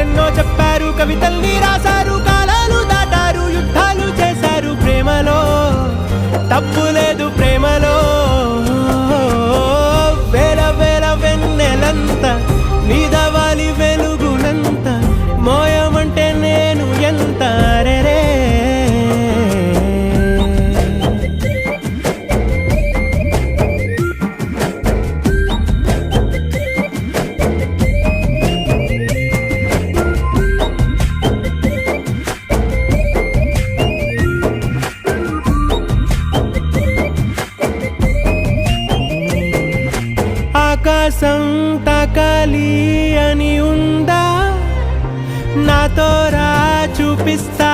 కథలెన్నో చెప్పారు, కవితల్ని రాశారు, కాలాలు దాటారు, యుద్ధాలు చేశారు. ప్రేమలో తప్పు లేదు, ప్రేమలో వేల వేల వెన్నెలంత నీదవాలి వెలుగునంత, మోయమంటే నేను ఎంత రే. ఆకాశం తాకాలి అని ఉందా, నాతో రా చూపిస్తా